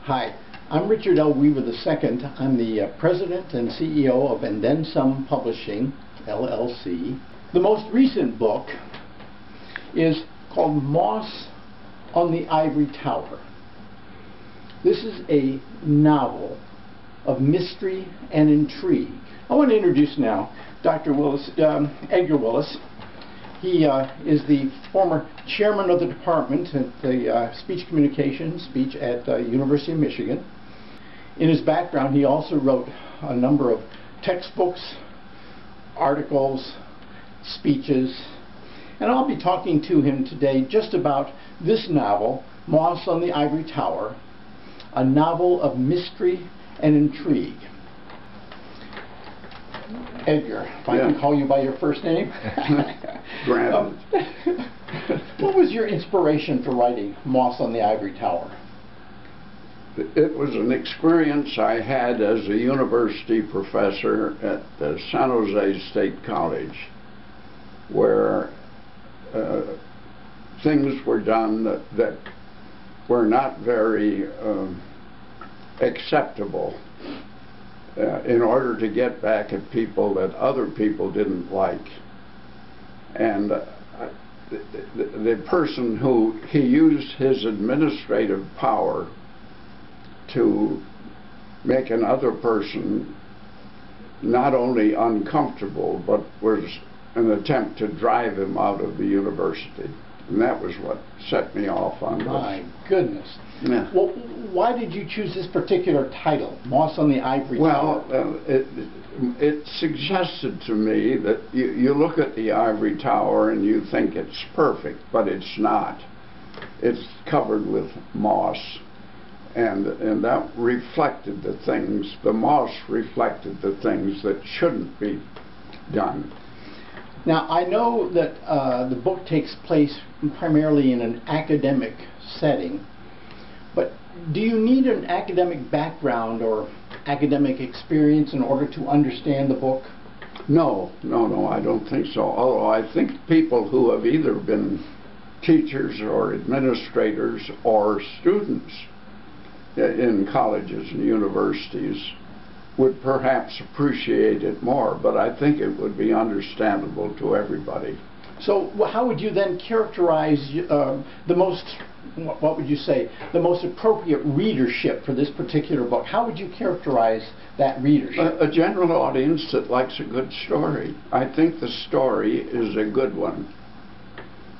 Hi, I'm Richard L. Weaver II. I'm the President and CEO of And Then Some Publishing, LLC. The most recent book is called Moss on the Ivory Tower. This is a novel of mystery and intrigue. I want to introduce now Dr. Edgar Willis. He is the former chairman of the department at the speech at University of Michigan. In his background, he also wrote a number of textbooks, articles, speeches, and I'll be talking to him today just about this novel, Moss on the Ivory Tower, a novel of mystery and intrigue. Edgar, if I can call you by your first name. Granted. What was your inspiration for writing Moss on the Ivory Tower? It was an experience I had as a university professor at the San Jose State College, where things were done that were not very acceptable in order to get back at people that other people didn't like. And the person who he used his administrative power to make another person not only uncomfortable, but was an attempt to drive him out of the university. And that was what set me off on this. My goodness. Yeah. Well, why did you choose this particular title, Moss on the Ivory Tower? Well, it suggested to me that you look at the ivory tower and you think it's perfect, but it's not. It's covered with moss, and that reflected the things, the moss reflected the things that shouldn't be done. Now, I know that the book takes place primarily in an academic setting, but do you need an academic background or academic experience in order to understand the book? No, I don't think so. Although I think people who have either been teachers or administrators or students in colleges and universities would perhaps appreciate it more, but I think it would be understandable to everybody. So how would you then characterize the most, what would you say, the most appropriate readership for this particular book? How would you characterize that readership? A general audience that likes a good story. I think the story is a good one,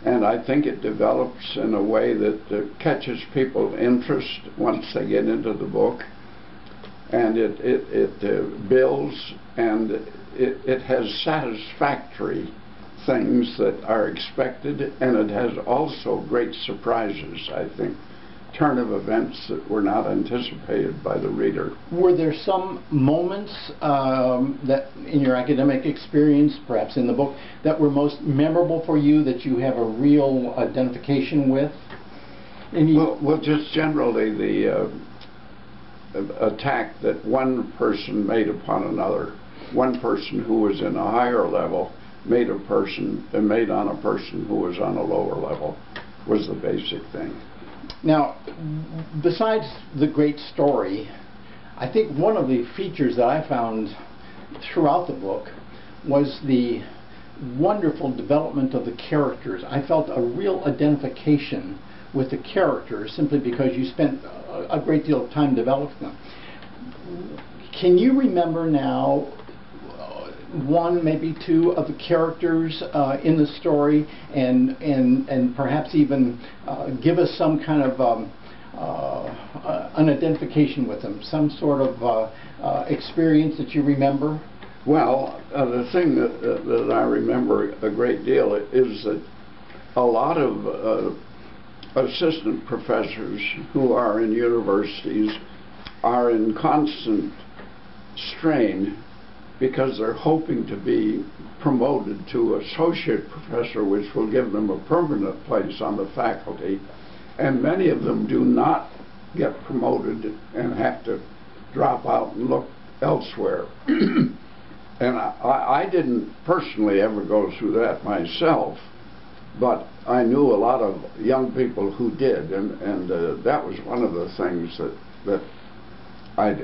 and I think it develops in a way that catches people's interest once they get into the book. And it builds, and it has satisfactory things that are expected, and it has also great surprises, I think, turn of events that were not anticipated by the reader. Were there some moments that in your academic experience, perhaps in the book, that were most memorable for you, that you have a real identification with? Well, just generally the attack that one person made upon another. One person who was in a higher level made on a person who was on a lower level was the basic thing. Now, besides the great story, I think one of the features that I found throughout the book was the wonderful development of the characters. I felt a real identification with the characters simply because you spent a great deal of time developing them. Can you remember now one, maybe two of the characters in the story, and perhaps even give us some kind of an identification with them, some sort of experience that you remember? Well, the thing that I remember a great deal is that a lot of assistant professors who are in universities are in constant strain because they're hoping to be promoted to associate professor, which will give them a permanent place on the faculty, and many of them do not get promoted and have to drop out and look elsewhere. And I didn't personally ever go through that myself, but I knew a lot of young people who did, and that was one of the things that that I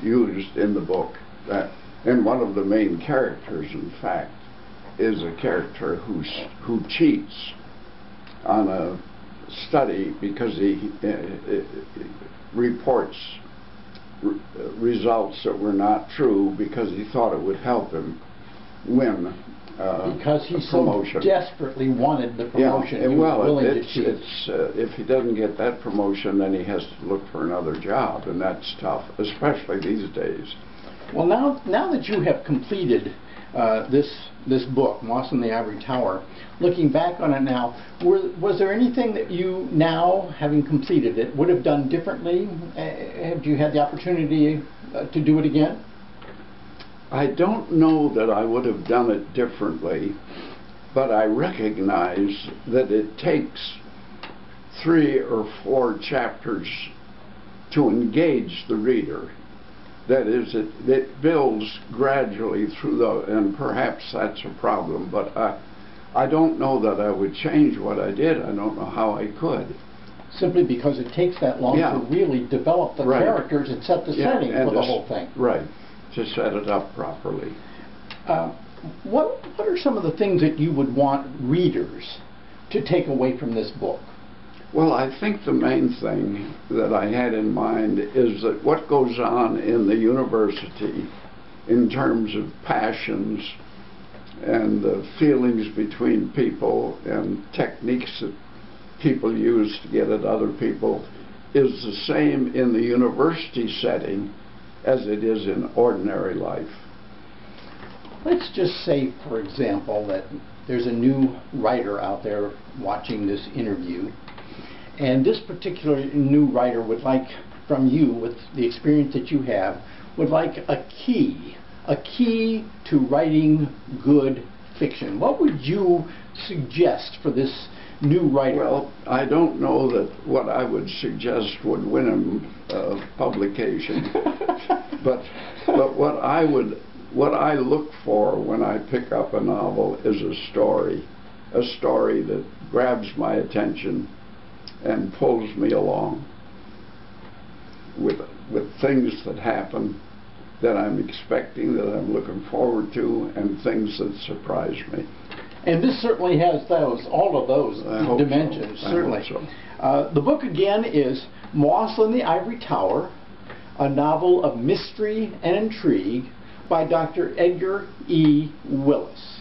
used in the book. And one of the main characters, in fact, is a character who cheats on a study because he reports results that were not true because he thought it would help him win because he promotion. So desperately wanted the promotion. Yeah, he well, was willing to cheat. if he doesn't get that promotion, then he has to look for another job, and that's tough, especially these days. Well, now that you have completed this book, Moss and the Ivory Tower, looking back on it now, was there anything that you now, having completed it, would have done differently? Have you had the opportunity to do it again? I don't know that I would have done it differently, but I recognize that it takes 3 or 4 chapters to engage the reader. That is, it builds gradually through and perhaps that's a problem, but I don't know that I would change what I did. I don't know how I could. Simply because it takes that long to really develop the characters and set the setting for the whole thing. Right, to set it up properly. What are some of the things that you would want readers to take away from this book? Well, I think the main thing that I had in mind is that what goes on in the university in terms of passions and the feelings between people and techniques that people use to get at other people is the same in the university setting as it is in ordinary life. Let's just say, for example, that there's a new writer out there watching this interview, and this particular new writer would like from you, with the experience that you have, would like a key to writing good fiction. What would you suggest for this new writer? Well, I don't know that what I would suggest would win him publication, but what I look for when I pick up a novel is a story that grabs my attention and pulls me along with things that happen that I'm expecting, that I'm looking forward to, and things that surprise me. And this certainly has all of those dimensions, so. certainly. I hope so. The book again is Moss and the Ivory Tower, a novel of mystery and intrigue by Dr. Edgar E. Willis.